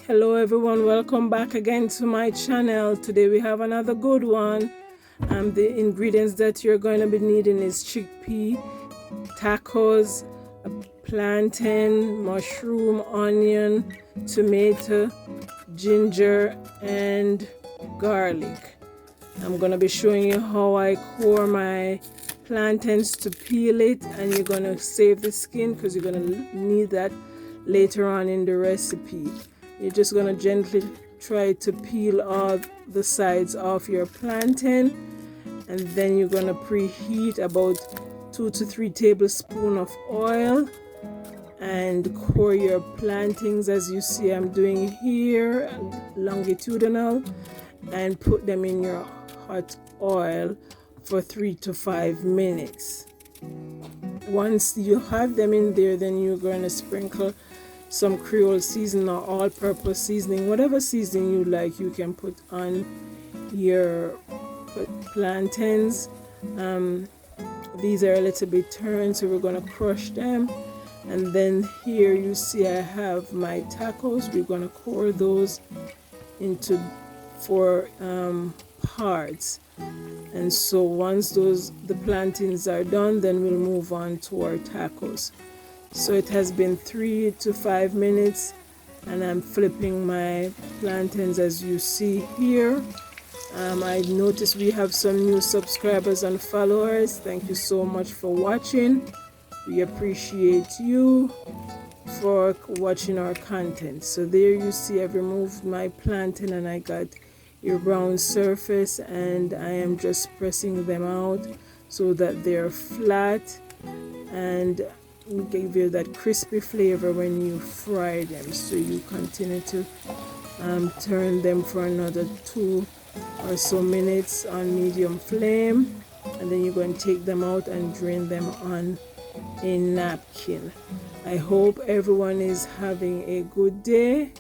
Hello everyone, welcome back again to my channel. Today we have another good one. The ingredients that you're going to be needing is chickpea, tacos, a plantain, mushroom, onion, tomato, ginger, and garlic. I'm going to be showing you how I core my plantains to peel it, and you're going to save the skin because you're going to need that later on in the recipe. You're just going to gently try to peel all the sides off your plantain, and then you're going to preheat about 2 to 3 tablespoons of oil and core your plantains as you see I'm doing here, longitudinal, and put them in your hot oil for 3 to 5 minutes. Once you have them in there, then you're going to sprinkle some creole seasoning or all-purpose seasoning, whatever seasoning you like. You can put on your plantains. These are a little bit turned, so we're going to crush them. And then here you see I have my tacos. We're going to core those into 4 parts. And so once the plantains are done, then we'll move on to our tacos. So it has been 3 to 5 minutes, and I'm flipping my plantains as you see here. I noticed we have some new subscribers and followers. Thank you so much for watching. We appreciate you for watching our content. So there you see I've removed my plantain and I got a brown surface, and I am just pressing them out so that they're flat and will give you that crispy flavor when you fry them. So you continue to turn them for another 2 or so minutes on medium flame, and then you're going to take them out and drain them on a napkin. I hope everyone is having a good day.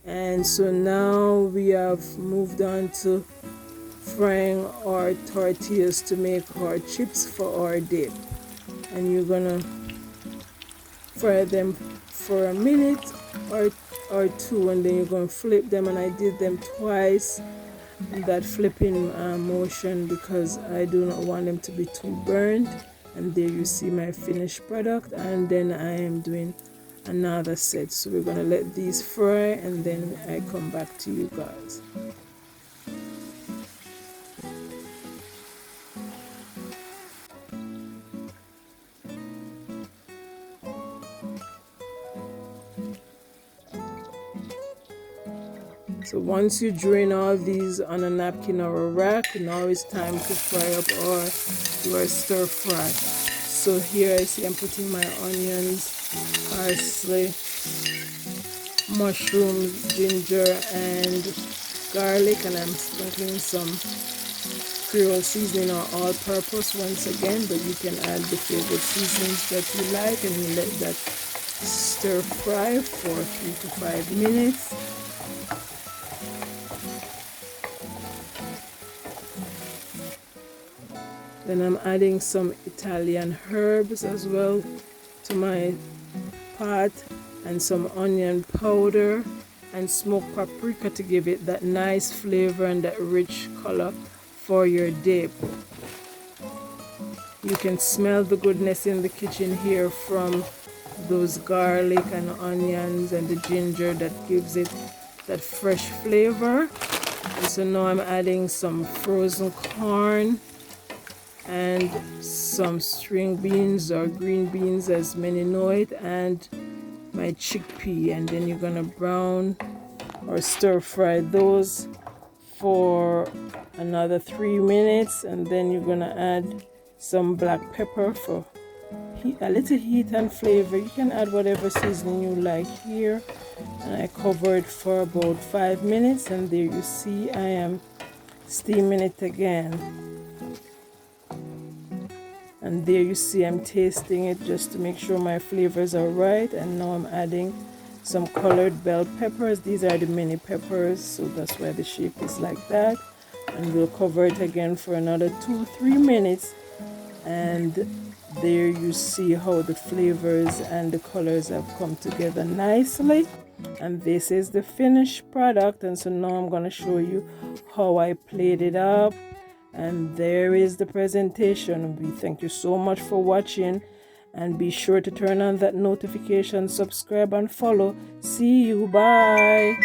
And so now we have moved on to frying our tortillas to make our chips for our dip, and you're gonna fry them for a minute or 2, and then you're going to flip them. And I did them twice, that flipping motion, because I do not want them to be too burnt. And there you see my finished product, and then I am doing another set. So we're going to let these fry, and then I come back to you guys. So once you drain all these on a napkin or a rack, now it's time to fry up your stir fry. So here I see I'm putting my onions, parsley, mushrooms, ginger, and garlic, and I'm sprinkling some creole seasoning or all-purpose once again, but you can add the favorite seasonings that you like, and you let that stir fry for 3 to 5 minutes. Then I'm adding some Italian herbs as well to my pot, and some onion powder and smoked paprika to give it that nice flavor and that rich color for your dip. You can smell the goodness in the kitchen here from those garlic and onions and the ginger that gives it that fresh flavor. And so now I'm adding some frozen corn and some string beans or green beans as many know it, and my chickpea, and then you're gonna brown or stir fry those for another 3 minutes, and then you're gonna add some black pepper for a little heat and flavor. You can add whatever seasoning you like here, and I covered for about 5 minutes, and there you see I am steaming it again. And there you see I'm tasting it just to make sure my flavors are right. And now I'm adding some colored bell peppers. These are the mini peppers, so that's why the shape is like that. And we'll cover it again for another 2-3 minutes, and There you see how the flavors and the colors have come together nicely. And this is the finished product. And so now I'm going to show you how I played it up. And there is the presentation. We thank you so much for watching, and be sure to turn on that notification, subscribe and follow. See you, bye.